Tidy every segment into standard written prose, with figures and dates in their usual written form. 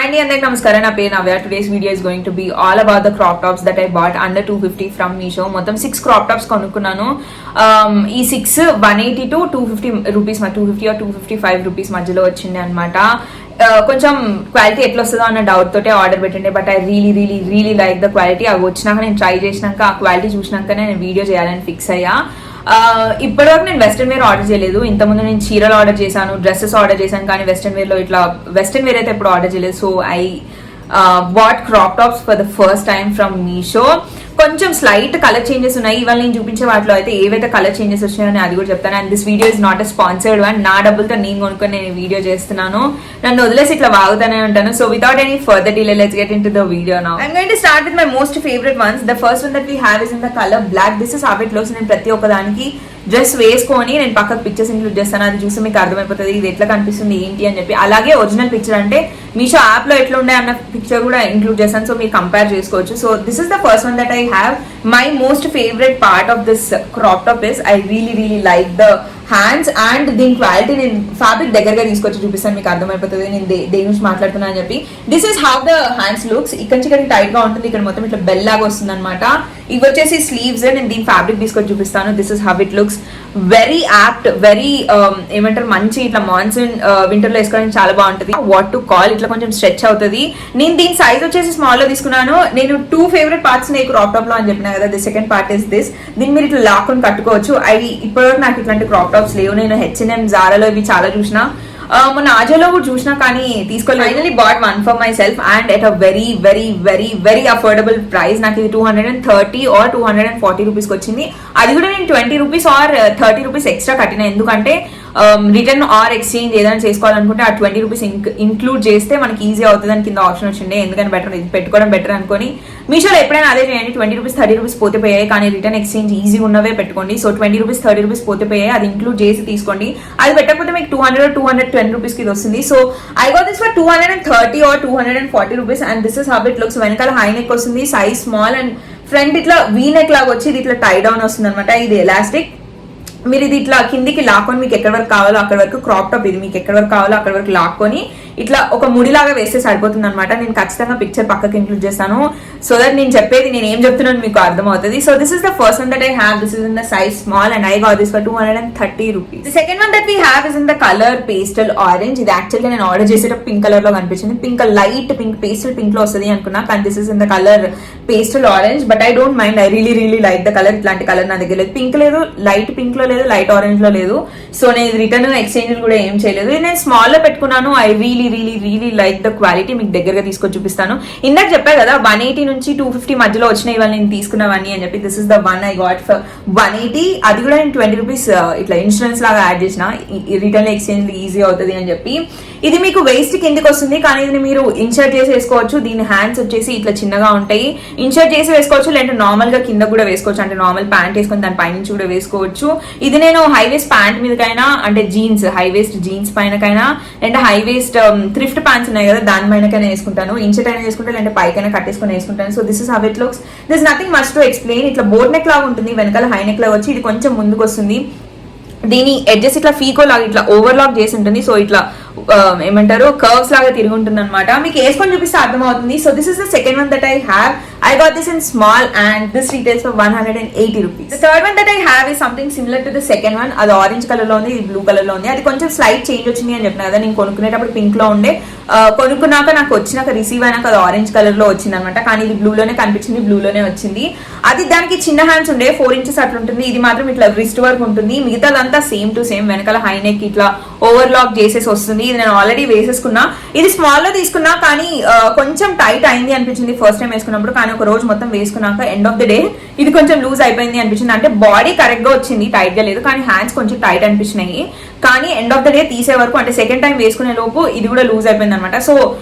Hi Andy, namaskaram. Na పేరు నవ్య. Today's video is going to be all about the crop tops that I bought under 250 from Meesho. మొత్తం 6 crop tops కొనుక్కున్నాను. ఈ 6 180 to 250 rupees 250 or 255 rupees మధ్యలో వచ్చింది అనమాట. కొంచెం quality ఎట్లా వస్తుందో అన్న డౌట్ తోటే ఆర్డర్ పెట్టండి. But I really like the quality. అవి వచ్చినాక నేను ట్రై చేసినాక ఆ క్వాలిటీ చూసినాకనే నేను వీడియో చేయాలని ఫిక్స్ అయ్యా. ఇప్పటివరకు నేను వెస్ట్రన్ వేర్ ఆర్డర్ చేయలేదు. ఇంతకుముందు నేను చీరలు ఆర్డర్ చేశాను, డ్రెస్సెస్ ఆర్డర్ చేశాను, కానీ వెస్ట్రన్ వేర్ లో ఇట్లా వెస్ట్రన్ వేర్ అయితే ఎప్పుడు ఆర్డర్ చేయలేదు. So I bought crop tops for the first time from Meesho. కొంచెం స్లైట్ కలర్ చేంజెస్ ఉన్నాయి. ఇవాళ నేను చూపించే వాటిలో అయితే ఏవైతే కలర్ చేంజెస్ వచ్చాయని అది కూడా చెప్తాను. And this video is not a sponsored one. నా డబ్బులతో నేను కొనుక్కొని నేను వీడియో చేస్తున్నాను. నన్ను వదిలేసి ఇట్లా వాగుతానే ఉంటాను. So without any further delay let's get into the video now. I'm going to start with my most favourite ones. The first one that we have is in the colour black. This is how it looks. నేను ప్రతి ఒక్కదానికి dress వేసుకొని నేను పక్కకు pictures include చేస్తాను. అది చూసి మీకు అర్థమైపోతుంది ఇది ఎట్లా కనిపిస్తుంది ఏంటి అని చెప్పి. అలాగే ఒరిజినల్ పిక్చర్ అంటే మీషో యాప్ లో ఎట్లా ఉండే అన్న పిక్చర్ కూడా ఇంక్లూడ్ చేస్తాను. సో మీరు కంపేర్ చేసుకోవచ్చు. So this is the first one that I have. My most favourite part of this crop top is I really like the hands and దీని క్వాలిటీ. నేను ఫ్యాబ్రిక్ దగ్గరగా తీసుకొచ్చి చూపిస్తాను, మీకు అర్థమైపోతుంది నేను దేని నుంచి మాట్లాడుతున్నా అని చెప్పి. This is how the hands looks. ఇక్కడ నుంచి ఇక్కడ టైట్ గా ఉంటుంది. ఇక్కడ మొత్తం ఇట్లా బెల్ లాగా వస్తుంది అనమాట. ఇవి వచ్చేసి స్లీవ్స్. నేను దీని ఫ్యాబ్రిక్ తీసుకొచ్చి చూపిస్తాను. This is how it looks. Very apt, very ఏమంటారు మంచి ఇట్లా మాన్సూన్ వింటర్ లో వేసుకోవడానికి చాలా బాగుంటుంది. వాట్ టు కాల్ ఇట్లా కొంచెం స్ట్రెచ్ అవుతుంది. నేను దీని సైజ్ వచ్చేసి స్మాల్ లో తీసుకున్నాను. నేను 2 ఫేవరెట్ పార్ట్స్ ఉన్నాయి క్రాప్ టాప్ లో అని చెప్పినా కదా. The second part is this. దీన్ని మీరు ఇట్లా లాక్కొని కట్టుకోవచ్చు. అవి ఇప్పటివరకు నాకు ఇట్లాంటి క్రాప్ టాప్స్ లేవు. నేను H&M, Zaraలో ఇవి చాలా చూసిన, మొన్న ఆజోలో కూడా చూసినా కానీ తీసుకోలేదు. Finally bought one for myself and at a very affordable price. నాకు ఇది 230 or 240 రూపీస్ వచ్చింది. అది కూడా నేను 20 రూపీస్ or 30 రూపీస్ ఎక్స్ట్రా కట్టిన. ఎందుకంటే రిటర్న్ ఆర్ ఎక్స్చేంజ్ ఏదైనా చేసుకోవాలనుకుంటే ఆ 20 రూపీస్ ఇంక్లూడ్ చేస్తే మనకి ఈజీ అవుతుంది అని కింద ఆప్షన్ వచ్చిండే. ఎందుకని బెటర్ ఇది పెట్టుకోవడం బెటర్ అనుకొని మీషోలో ఎప్పుడైనా అదే చేయండి. 20 రూపీస్ 30 రూపీస్ పోతే పోయాయి, కానీ రిటర్న్ ఎక్స్చేంజ్ ఈజీ ఉన్నవే పెట్టుకోండి. సో 20 రూపీస్ 30 రూపీస్ పోతే పోయాయి, అది ఇంక్లూడ్ చేసి తీసుకోండి. అది పెట్టకపోతే మీకు 200 or 210 రూపీస్ కి ఇది వస్తుంది. So I got this for 230 or 240 rupees and this is how it looks. వెనకాల హై నెక్ వస్తుంది, సైజ్ స్మాల్ అండ్ ఫ్రంట్ ఇట్లా వీ నెక్ లాగా వచ్చి ఇది ఇట్లా టై డౌన్ వస్తుంది అనమాట. ఇది ఎలాస్టిక్. మీరు ఇది ఇట్లా కిందికి లాక్కొని మీకు ఎక్కడి వరకు కావాలో అక్కడ వరకు క్రాప్ టాప్ ఇది మీకు ఎక్కడి వరకు కావాలో అక్కడ వరకు లాక్కొని ఇట్లా ఒక ముడిలాగా వేస్తే సరిపోతుంది అనమాట. నేను ఖచ్చితంగా పిక్చర్ పక్కకి ఇంక్లూడ్ చేస్తాను సో దట్ నేను చెప్పేది నేను ఏం చెప్తున్నాను మీకు అర్థమవుతుంది. So this is the first one that I have. This is in the size small and I got this for 230 rupees. The second one that we have is in the colour pastel orange. ఇది యాక్చువల్గా నేను order చేసేటప్పుడు pink colour లో కనిపించింది. Pink light pink pastel pink లో వస్తుంది అనుకున్నా, కానీ this is in the colour pastel orange. But I don't mind. I really like the colour. ఇట్లాంటి కలర్ నా దగ్గర లేదు. పింక్ లేదు, లైట్ పింక్ లో లేదు, లైట్ ఆరెంజ్ లో లేదు. సో నేను రిటర్న్ ఎక్స్చేంజ్ కూడా ఏం చేయలేదు. నేను స్మాల్ లో పెట్టుకున్నాను. I really like the quality. మీకు దగ్గరగా తీసుకొని చూపిస్తాను. ఇందాక చెప్పా కదా 180 నుంచి 250 మధ్యలో వచ్చినాయి ఇవాళ నేను తీసుకున్నవన్నీ అని చెప్పి. This is the one I got for 180. అది కూడా నేను 20 రూపీస్ ఇట్లా ఇన్సూరెన్స్ లాగా యాడ్ చేసిన, రిటర్న్ ఎక్స్చేంజ్ ఈజీ అవుతుంది అని చెప్పి. ఇది మీకు వేస్ట్ కిందకి వస్తుంది, కానీ ఇది మీరు ఇన్సర్ట్ చేసి వేసుకోవచ్చు. దీని హ్యాండ్స్ వచ్చేసి ఇట్లా చిన్నగా ఉంటాయి. ఇన్సర్ట్ చేసి వేసుకోవచ్చు, లేదంటే నార్మల్ గా కింద కూడా వేసుకోవచ్చు. అంటే నార్మల్ ప్యాంట్ వేసుకొని దాని పైనుంచి కూడా వేసుకోవచ్చు. ఇది నేను హై వేస్ట్ ప్యాంట్ మీదకైనా, అంటే జీన్స్ హై వేస్ట్ జీన్స్ పైనకైనా, అంటే హై వేస్ట్ థ్రిఫ్ట్ ప్యాంట్స్ ఉన్నాయి కదా దాని పైనకైనా వేసుకుంటాను. ఇన్సర్ట్ అయినా వేసుకుంటే లేదంటే పైకైనా కట్టేసుకొని వేసుకుంటాను. So this is how it looks. This nothing much to explain. ఇట్లా బోట్ నెక్ లాగా ఉంటుంది, వెనకాల హై నెక్ లాగా వచ్చి ఇది కొంచెం ముందుకు వస్తుంది. దీని ఎడ్జెస్ ఇట్లా ఫీకో లాగా ఇట్లా ఓవర్లాక్ చేసి ఉంటుంది. సో ఇట్లా ఏమంటారు కర్వ్స్ లాగా తిరిగి ఉంటుంది అనమాట. మీకు వేసుకొని చూపిస్తే అర్థమవుతుంది. So this is the second one that I have. I got this in small and this retails for 180 rupees. The third one that I have is something similar to the second one. అది orange colour లో ఉంది, ఇది blue colour లో ఉంది. అది కొంచెం slight change వచ్చింది అని చెప్పిన కదా. నేను కొనుక్కునేటప్పుడు పింక్ లో ఉండే, కొనుక్కున్నాక నాకు వచ్చినాక రిసీవ్ అయినాక అది ఆరెంజ్ కలర్ లో వచ్చింది అనమాట. కానీ ఇది బ్లూ లోనే కనిపించింది, బ్లూ లోనే వచ్చింది. అది దానికి చిన్న హ్యాండ్స్ ఉండే 4 inches అట్లా ఉంటుంది. ఇది మాత్రం ఇట్లా రిస్ట్ వర్క్ ఉంటుంది. మిగతాదంతా సేమ్ టు సేమ్. వెనకాల హై నెక్ ఇట్లా ఓవర్లాక్ చేసేసి వస్తుంది. ఇది నేను ఆల్రెడీ వేసేసుకున్నా. ఇది స్మాల్ లో తీసుకున్నా, కానీ కొంచెం టైట్ అయింది అనిపించింది ఫస్ట్ టైం వేసుకున్నప్పుడు. కానీ ఒక రోజు మొత్తం వేసుకున్నాక ఎండ్ ఆఫ్ ద డే ఇది కొంచెం లూజ్ అయిపోయింది అనిపించింది. అంటే బాడీ కరెక్ట్ గా వచ్చింది, టైట్ గా లేదు, కానీ హ్యాండ్స్ కొంచెం టైట్ అనిపించినాయి. కానీ ఎండ్ ఆఫ్ ద డే తీసే వరకు, అంటే సెకండ్ టైం వేసుకునే లోపు ఇది కూడా లూజ్ అయిపోయింది అనమాట. So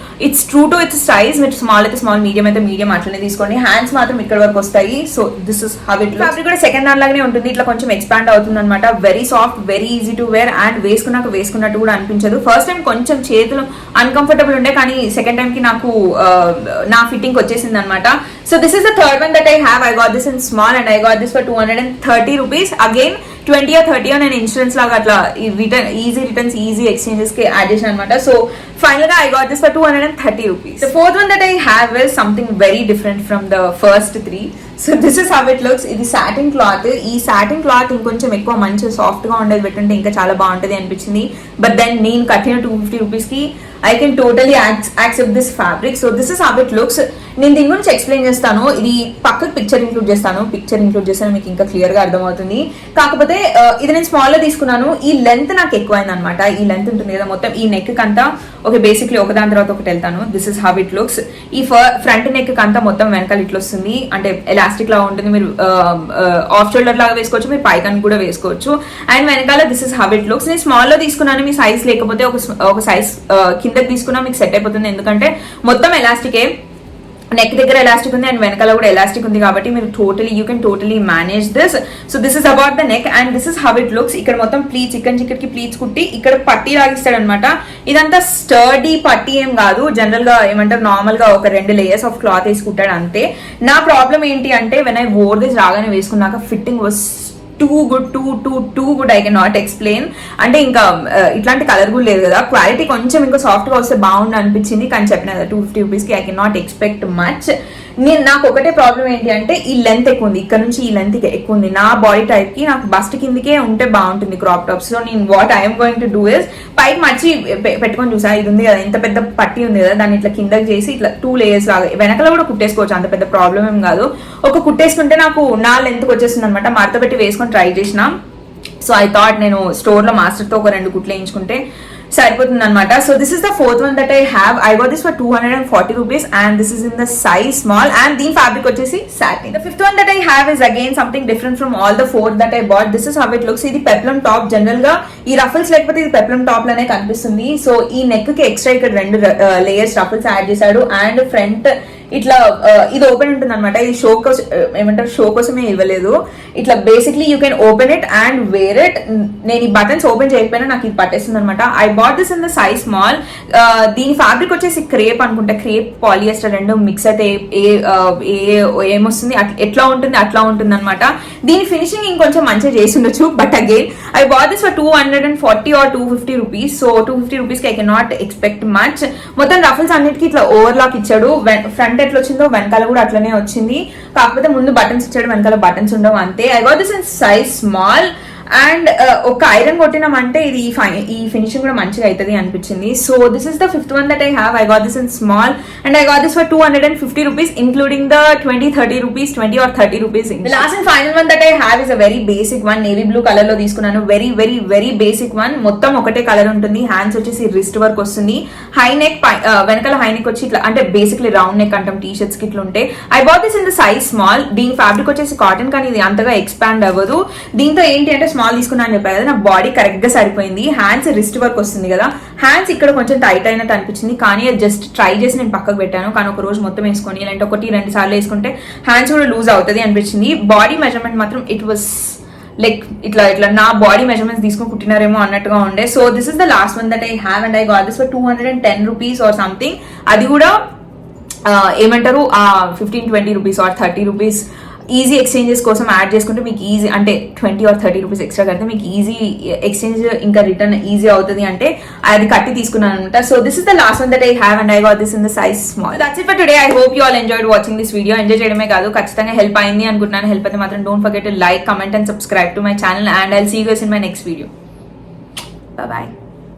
it's true to its size. మీరు స్మాల్ అయితే స్మాల్, మీడియం అయితే మీడియం అట్లనే తీసుకోండి. హ్యాండ్స్ మాత్రం ఇక్కడ వరకు వస్తాయి. So this is how it looks. Fabric కూడా సెకండ్ దాని లాగానే ఉంటుంది. ఇట్లా కొంచెం ఎక్స్పాండ్ అవుతుంది అనమాట. Very soft, very easy to wear and వేసుకున్నాక వేసుకున్నట్టు కూడా అనిపించదు. ఫస్ట్ టైం కొంచెం చేతులు అన్కంఫర్టబుల్ ఉండే, కానీ సెకండ్ టైం కి నాకు నా ఫిట్టింగ్ వచ్చేసింది అనమాట. So this is the third one that I have. I got this in small and I got this for 230 rupees. Again 20 or 30 నేను ఇన్సూరెన్స్ లాగా అట్లా రిటర్న్స్ ఈజీ ఎక్స్చేంజెస్ కి యాడ్ చేశాను అనమాట. సో ఫైనల్ గా I got this for 230 rupees. The fourth one that I have is something very different from the first three. So this is how it looks. ఇది satin cloth. ఈ satin cloth ఇంకొంచెం ఎక్కువ మంచి soft గా ఉండేది పెట్టుంటే ఇంకా చాలా బాగుంటది అనిపించింది. బట్ దెన్ నేను కట్టిన 250 rupees కి I can totally accept this fabric. So this is how it looks. నేను దీని గురించి ఎక్స్ప్లెయిన్ చేస్తాను. ఇది పక్కకు పిక్చర్ ఇంక్లూడ్ చేస్తాను మీకు ఇంకా క్లియర్ గా అర్థమవుతుంది. కాకపోతే ఇది నేను స్మాల్ లో తీసుకున్నాను. ఈ లెంత్ నాకు ఎక్కువైంది అనమాట. ఈ లెంత్ ఉంటుంది కదా మొత్తం ఈ నెక్ కంతా ఓకే బేసిక్లీ ఒకదాని తర్వాత ఒకటి వెళ్తాను. This is how it looks. ఈ ఫ్రంట్ నెక్ కంతా మొత్తం వెనకాల ఇట్లా వస్తుంది. అంటే ఎలాస్టిక్ లాగా ఉంటుంది. మీరు ఆఫ్ షోల్డర్ లాగా వేసుకోవచ్చు, మీరు పైకన్ కూడా వేసుకోవచ్చు. అండ్ వెనకాల this is how it looks. నేను స్మాల్ లో తీసుకున్నాను. మీ సైజ్ లేకపోతే ఒక సైజ్ కిందకి తీసుకున్నా మీకు సెట్ అయిపోతుంది. ఎందుకంటే మొత్తం ఎలాస్టికే, నెక్ దగ్గర ఎలాస్టిక్ ఉంది అండ్ వెనకాల కూడా ఎలాస్టిక్ ఉంది కాబట్టి మీరు you can totally manage this. So this is about the neck and this is how it looks. ఇక్కడ మొత్తం ప్లీట్స్ ఇక్కడికి ప్లీట్స్ కుట్టి ఇక్కడ పట్టీ లాగిస్తాడు అనమాట. ఇదంతా స్టర్డీ పట్టీ ఏం కాదు. జనరల్ గా ఏమంటారు నార్మల్ గా ఒక 2 layers ఆఫ్ క్లాత్ వేసి కుట్టాడు అంతే. నా ప్రాబ్లం ఏంటి అంటే వెన్ ఐ వోర్ దిస్ రాగానే వేసుకున్నాక fitting was too good. I can not explain. అంటే ఇంకా ఇట్లాంటి కలర్ కూడా లేదు కదా. క్వాలిటీ కొంచెం ఇంకా సాఫ్ట్ గా వస్తే బాగుంది అనిపించింది. కానీ చెప్పిన కదా 250 rupees కి I can not expect much. నాకు ఒకటే ప్రాబ్లం ఏంటి అంటే ఈ లెంత్ ఎక్కువ ఉంది. ఇక్కడ నుంచి ఈ లెంత్ ఎక్కువ ఉంది. నా బాడీ టైప్ కి నాకు బస్ట్ కిందకే ఉంటే బాగుంటుంది క్రాప్ టాప్స్. సో నేను what I'm going to do is పైకి మర్చి పెట్టుకొని చూసా. ఇది ఉంది కదా ఇంత పెద్ద పట్టి ఉంది కదా, దాన్ని ఇట్లా కిందకి చేసి ఇట్లా 2 layers లాగా వెనకాల కూడా కుట్టేసుకోవచ్చు. అంత పెద్ద ప్రాబ్లం ఏం కాదు. ఒక కుట్టేసుకుంటే నాకు నా లెంత్ వచ్చేస్తుంది అనమాట. మడత పెట్టి వేసుకొని ట్రై చేసిన. సో ఐ థాట్ నేను స్టోర్ లో మాస్టర్ తో ఒక 2 కుట్లు వేయించుకుంటే సరిపోతుంది అనమాట. So this is the fourth one that I have. I got this for 240 rupees and this is in the size small and దీని ఫ్యాబ్రిక్ వచ్చేసి satin. The fifth one that I have is again something different from all the 4 that I bought. This is how it looks. ఇది peplum top. General గా ఈ ruffles లేకపోతే ఇది peplum top లానే కనిపిస్తుంది. So ఈ నెక్ కి ఎక్స్ట్రా ఇక్కడ 2 layers రఫల్స్ యాడ్ చేశాడు అండ్ ఫ్రంట్ ఇట్లా ఇది ఓపెన్ ఉంటుంది అనమాట. ఇది షో కోసం ఏమంటారు షో కోసమే ఇవ్వలేదు. ఇట్లా basically you can open it and wear it. నేను ఈ బటన్స్ ఓపెన్ చేయకపోయినా నాకు ఇది పట్టేస్తుంది అనమాట. I bought this in the size small. దీని ఫ్యాబ్రిక్ వచ్చేసి క్రేప్ అనుకుంటా. క్రేప్ పాలియస్టర్ 2 మిక్స్ అయితే ఏమొస్తుంది ఎట్లా ఉంటుంది అట్లా ఉంటుంది అనమాట. దీని ఫినిషింగ్ ఇంకొంచెం మంచిగా చేసి ఉండొచ్చు. But again I bought this for 240 or 250 rupees. So 250 rupees కి I can not expect much. మొత్తం రఫల్స్ అన్నిటికీ ఇట్లా ఓవర్లాక్ ఇచ్చాడు. ఫ్రంట్ ఎట్లా వచ్చిందో వెనకాల కూడా అట్లనే వచ్చింది. కాకపోతే ముందు బటన్స్ ఇచ్చాడు, వెనకాల బటన్స్ ఉండవు అంతే. I got this in size small and ఒక ఐరన్ కొట్టినామంటే ఇది ఈ ఫినిషింగ్ కూడా మంచిగా అవుతుంది అనిపించింది. So this is the fifth one that I have. I got this in small and I got this for 250 rupees including the 20 or 30 rupees. The last and final one that I have is a very basic one. Navy blue color లో తీసుకున్నాను. Very basic one. మొత్తం ఒకటే colour ఉంటుంది. Hands వచ్చేసి wrist work వస్తుంది. High neck వెనకాల high neck వచ్చి ఇట్లా అంటే బేసిక్లీ రౌండ్ నెక్ అంటాం టీ షర్ట్స్ కి ఇట్లా ఉంటే. I bought this in the size small. దీని ఫ్యాబ్రిక్ వచ్చేసి కాటన్ కానీ ఇది అంతగా ఎక్స్పాండ్ అవ్వదు. దీంతో ఏంటి అంటే స్మాల్ తీసుకున్నా అని చెప్పాను కదా, నా బాడీ కరెక్ట్ గా సరిపోయింది. హ్యాండ్స్ రిస్ట్ వర్క్ వస్తుంది కదా, హ్యాండ్స్ ఇక్కడ కొంచెం టైట్ అయినట్టు అనిపించింది. కానీ అది జస్ట్ ట్రై చేసి నేను పక్కకు పెట్టాను. కానీ ఒక రోజు మొత్తం వేసుకొని ఇలాంటి 1-2 సార్లు వేసుకుంటే హ్యాండ్స్ కూడా లూజ్ అవుతుంది అనిపించింది. బాడీ మెజర్మెంట్ మాత్రం ఇట్ వాస్ లైక్ ఇట్లా నా బాడీ మెజర్మెంట్స్ తీసుకొని కుట్టినారేమో అన్నట్టుగా ఉండే. So this is the last one that I have and I got this for 210 rupees or something. అది కూడా ఏమంటారు 15-20 rupees or 30 rupees easy exchanges కోసం యాడ్ చేసుకుంటే మీకు ఈజీ అంటే 20 or 30 rupees ఎక్స్ట్రా కడితే మీకు ఈజీ ఎక్స్చేంజ్ ఇంకా రిటర్న్ ఈజీ అవుతుంది అంటే అది కట్టి తీసుకున్నాను అనమాట. So this is the last one that I have and I got this in the size small. That's it for today. I hope you all enjoyed watching this video. Enjoy చేయడమే కాదు ఖచ్చితంగా help అయింది అనుకుంటున్నాను. Help అయితే మాత్రం don't forget to like, comment and subscribe to my channel and I'll see you guys in my next video. Bye bye.